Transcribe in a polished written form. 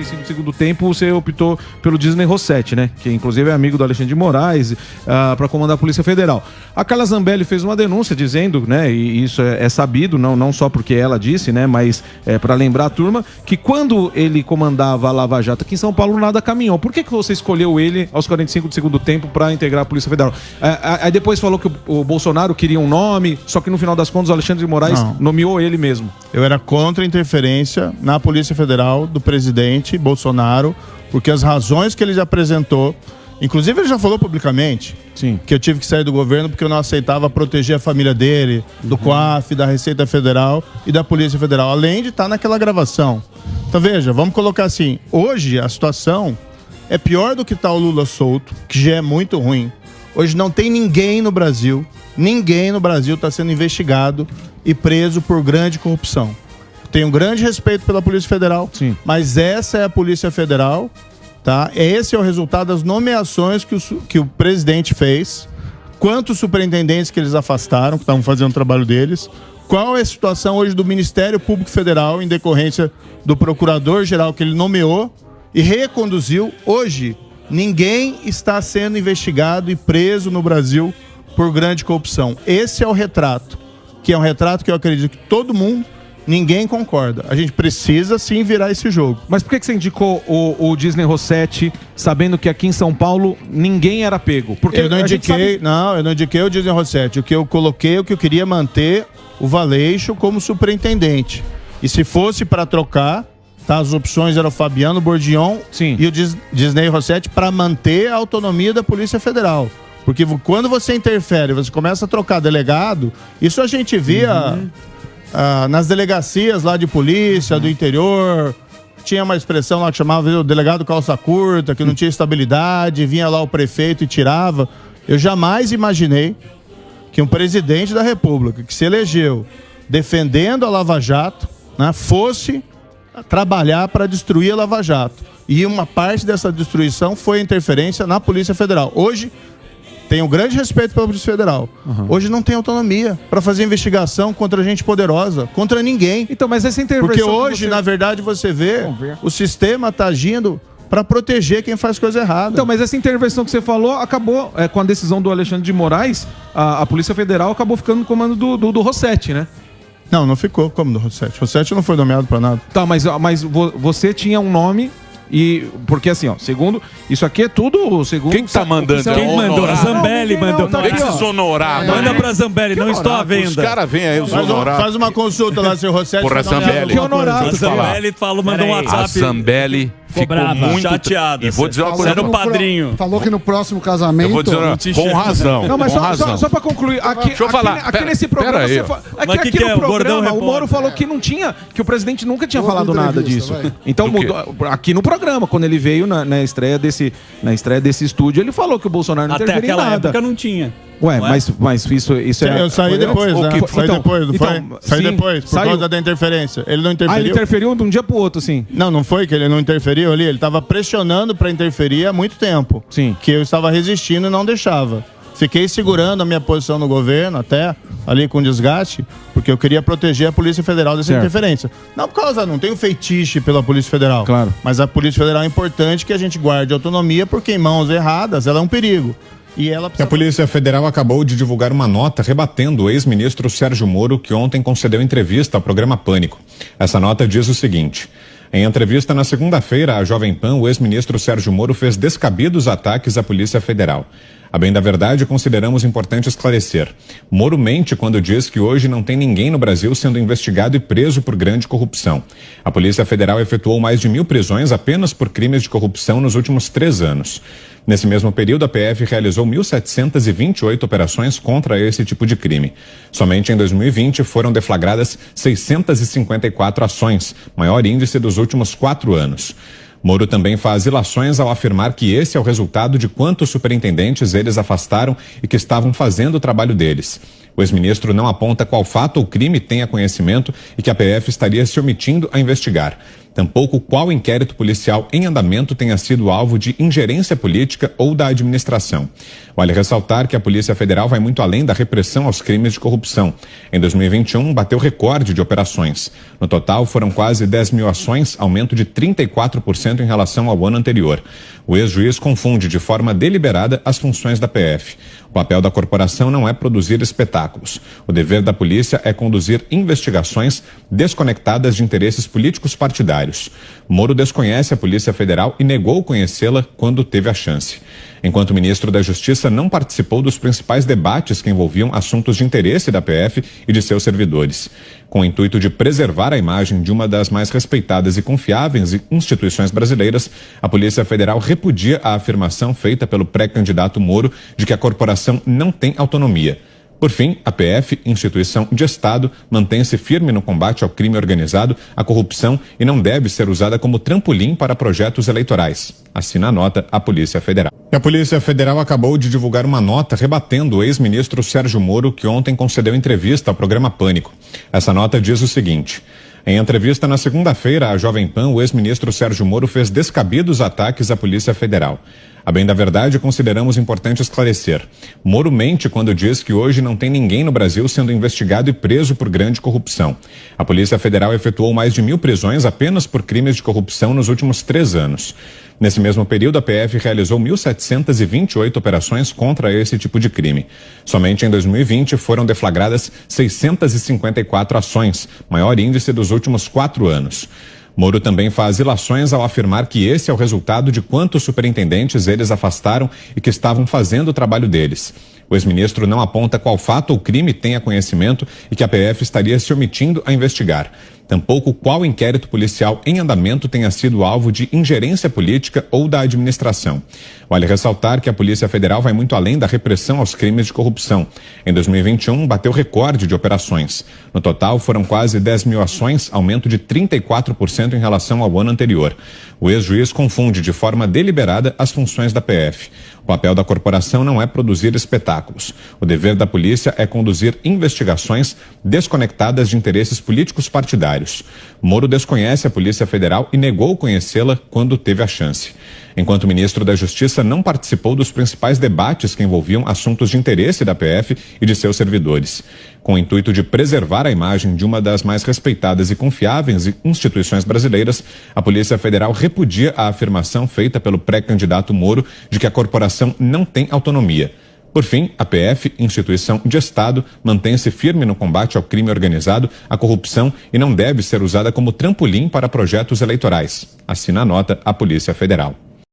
45 do segundo tempo, você optou pelo Disney Rossetti, né? Que inclusive é amigo do Alexandre de Moraes, para comandar a Polícia Federal. A Carla Zambelli fez uma denúncia dizendo, né? E isso é sabido, não só porque ela disse, né? Mas para lembrar a turma, que quando ele comandava a Lava Jato aqui em São Paulo, nada caminhou. Por que você escolheu ele aos 45 do segundo tempo para integrar a Polícia Federal? Aí depois falou que o Bolsonaro queria um nome, só que no final das contas o Alexandre de Moraes nomeou ele mesmo. Eu era contra a interferência na Polícia Federal do presidente Bolsonaro, porque as razões que ele apresentou, inclusive ele já falou publicamente, sim, que eu tive que sair do governo porque eu não aceitava proteger a família dele, do COAF, da Receita Federal e da Polícia Federal, além de estar naquela gravação. Então veja, vamos colocar assim, hoje a situação é pior do que tá o Lula solto, que já é muito ruim. Hoje não tem ninguém no Brasil está sendo investigado e preso por grande corrupção. Tenho um grande respeito pela Polícia Federal, sim, mas essa é a Polícia Federal, tá? Esse é o resultado das nomeações que o presidente fez, quantos superintendentes que eles afastaram, que estavam fazendo o trabalho deles, qual é a situação hoje do Ministério Público Federal em decorrência do procurador-geral que ele nomeou e reconduziu. Hoje, ninguém está sendo investigado e preso no Brasil por grande corrupção. Esse é o retrato, que é um retrato que eu acredito que todo mundo, ninguém concorda. A gente precisa sim virar esse jogo. Mas por que você indicou o Disney Rossetti, sabendo que aqui em São Paulo ninguém era pego? Porque eu não indiquei o Disney Rossetti. O que eu coloquei, o que eu queria manter o Valeixo como superintendente. E se fosse para trocar, tá, as opções eram o Fabiano Bordion, sim, e o Disney Rossetti para manter a autonomia da Polícia Federal. Porque quando você interfere, você começa a trocar delegado, isso a gente via nas delegacias lá de polícia, do interior. Tinha uma expressão lá que chamava o delegado calça curta, que não tinha estabilidade, vinha lá o prefeito e tirava. Eu jamais imaginei que um presidente da República, que se elegeu defendendo a Lava Jato, né, fosse trabalhar para destruir a Lava Jato. E uma parte dessa destruição foi a interferência na Polícia Federal. Hoje, tenho grande respeito pela Polícia Federal. Hoje não tem autonomia para fazer investigação contra gente poderosa, contra ninguém. Então, mas essa intervenção... Porque hoje, na verdade, você vê, o sistema está agindo para proteger quem faz coisa errada. Então, mas essa intervenção que você falou acabou, com a decisão do Alexandre de Moraes, a Polícia Federal acabou ficando no comando do Rossetti, né? Não ficou como do Rossetti. Rossetti não foi nomeado para nada. Tá, mas você tinha um nome... E porque assim, segundo, isso aqui é tudo segundo. Quem tá mandando? Quem mandou? A Zambelli mandou. Esses honorados. Manda pra Zambelli, não estou à venda. Os caras vêm aí, os honorados. Faz uma consulta lá, seu Rossetti. Porra, Zambelli. Que honorário. A Zambelli mandou um WhatsApp. A Zambelli ficou muito chateada. E vou dizer uma coisa. Era o padrinho. Falou que no próximo casamento... Eu vou dizer com razão. Não, mas só pra concluir. Deixa eu falar. Aqui nesse programa... Aqui no programa, o Moro falou que não tinha... Que o presidente nunca tinha falado nada disso. Então mudou. Aqui no programa, quando ele veio na estreia desse estúdio, ele falou que o Bolsonaro não interferia em nada. Até aquela época não tinha. Ué, mas isso é... Eu saí depois, né? Saí depois, não foi? Saí depois, por causa da interferência. Ele não interferiu. Ele interferiu de um dia pro outro, sim. Não foi que ele não interferiu ali. Ele estava pressionando para interferir há muito tempo. Sim. Que eu estava resistindo e não deixava. Fiquei segurando a minha posição no governo, até ali com desgaste, porque eu queria proteger a Polícia Federal dessa interferência. Não tenho feitiço pela Polícia Federal. Claro. Mas a Polícia Federal é importante que a gente guarde autonomia, porque em mãos erradas ela é um perigo. A Polícia Federal acabou de divulgar uma nota rebatendo o ex-ministro Sérgio Moro, que ontem concedeu entrevista ao programa Pânico. Essa nota diz o seguinte: em entrevista na segunda-feira à Jovem Pan, o ex-ministro Sérgio Moro fez descabidos ataques à Polícia Federal. A bem da verdade, consideramos importante esclarecer. Moro mente quando diz que hoje não tem ninguém no Brasil sendo investigado e preso por grande corrupção. A Polícia Federal efetuou mais de 1.000 prisões apenas por crimes de corrupção nos últimos 3 anos. Nesse mesmo período, a PF realizou 1.728 operações contra esse tipo de crime. Somente em 2020 foram deflagradas 654 ações, maior índice dos últimos 4 anos. Moro também faz ilações ao afirmar que esse é o resultado de quantos superintendentes eles afastaram e que estavam fazendo o trabalho deles. O ex-ministro não aponta qual fato ou crime tenha conhecimento e que a PF estaria se omitindo a investigar. Tampouco qual inquérito policial em andamento tenha sido alvo de ingerência política ou da administração. Vale ressaltar que a Polícia Federal vai muito além da repressão aos crimes de corrupção. Em 2021, bateu recorde de operações. No total, foram quase 10 mil ações, aumento de 34% em relação ao ano anterior. O ex-juiz confunde de forma deliberada as funções da PF. O papel da corporação não é produzir espetáculos. O dever da polícia é conduzir investigações desconectadas de interesses políticos partidários. Moro desconhece a Polícia Federal e negou conhecê-la quando teve a chance. Enquanto ministro da Justiça, não participou dos principais debates que envolviam assuntos de interesse da PF e de seus servidores. Com o intuito de preservar a imagem de uma das mais respeitadas e confiáveis instituições brasileiras, a Polícia Federal repudia a afirmação feita pelo pré-candidato Moro de que a corporação não tem autonomia. Por fim, a PF, instituição de Estado, mantém-se firme no combate ao crime organizado, à corrupção e não deve ser usada como trampolim para projetos eleitorais. Assina a nota a Polícia Federal. E a Polícia Federal acabou de divulgar uma nota rebatendo o ex-ministro Sérgio Moro, que ontem concedeu entrevista ao programa Pânico. Essa nota diz o seguinte: em entrevista na segunda-feira à Jovem Pan, o ex-ministro Sérgio Moro fez descabidos ataques à Polícia Federal. A bem da verdade, consideramos importante esclarecer. Moro mente quando diz que hoje não tem ninguém no Brasil sendo investigado e preso por grande corrupção. A Polícia Federal efetuou mais de 1.000 prisões apenas por crimes de corrupção nos últimos 3 anos. Nesse mesmo período, a PF realizou 1.728 operações contra esse tipo de crime. Somente em 2020 foram deflagradas 654 ações, maior índice dos últimos 4 anos. Moro também faz ilações ao afirmar que esse é o resultado de quantos superintendentes eles afastaram e que estavam fazendo o trabalho deles. O ex-ministro não aponta qual fato ou crime tenha conhecimento e que a PF estaria se omitindo a investigar. Tampouco qual inquérito policial em andamento tenha sido alvo de ingerência política ou da administração. Vale ressaltar que a Polícia Federal vai muito além da repressão aos crimes de corrupção. Em 2021, bateu recorde de operações. No total, foram quase 10 mil ações, aumento de 34% em relação ao ano anterior. O ex-juiz confunde de forma deliberada as funções da PF. O papel da corporação não é produzir espetáculos. O dever da polícia é conduzir investigações desconectadas de interesses políticos partidários. Moro desconhece a Polícia Federal e negou conhecê-la quando teve a chance. Enquanto ministro da Justiça, não participou dos principais debates que envolviam assuntos de interesse da PF e de seus servidores. Com o intuito de preservar a imagem de uma das mais respeitadas e confiáveis instituições brasileiras, a Polícia Federal repudia a afirmação feita pelo pré-candidato Moro de que a corporação não tem autonomia. Por fim, a PF, instituição de Estado, mantém-se firme no combate ao crime organizado, à corrupção e não deve ser usada como trampolim para projetos eleitorais. Assina a nota a Polícia Federal.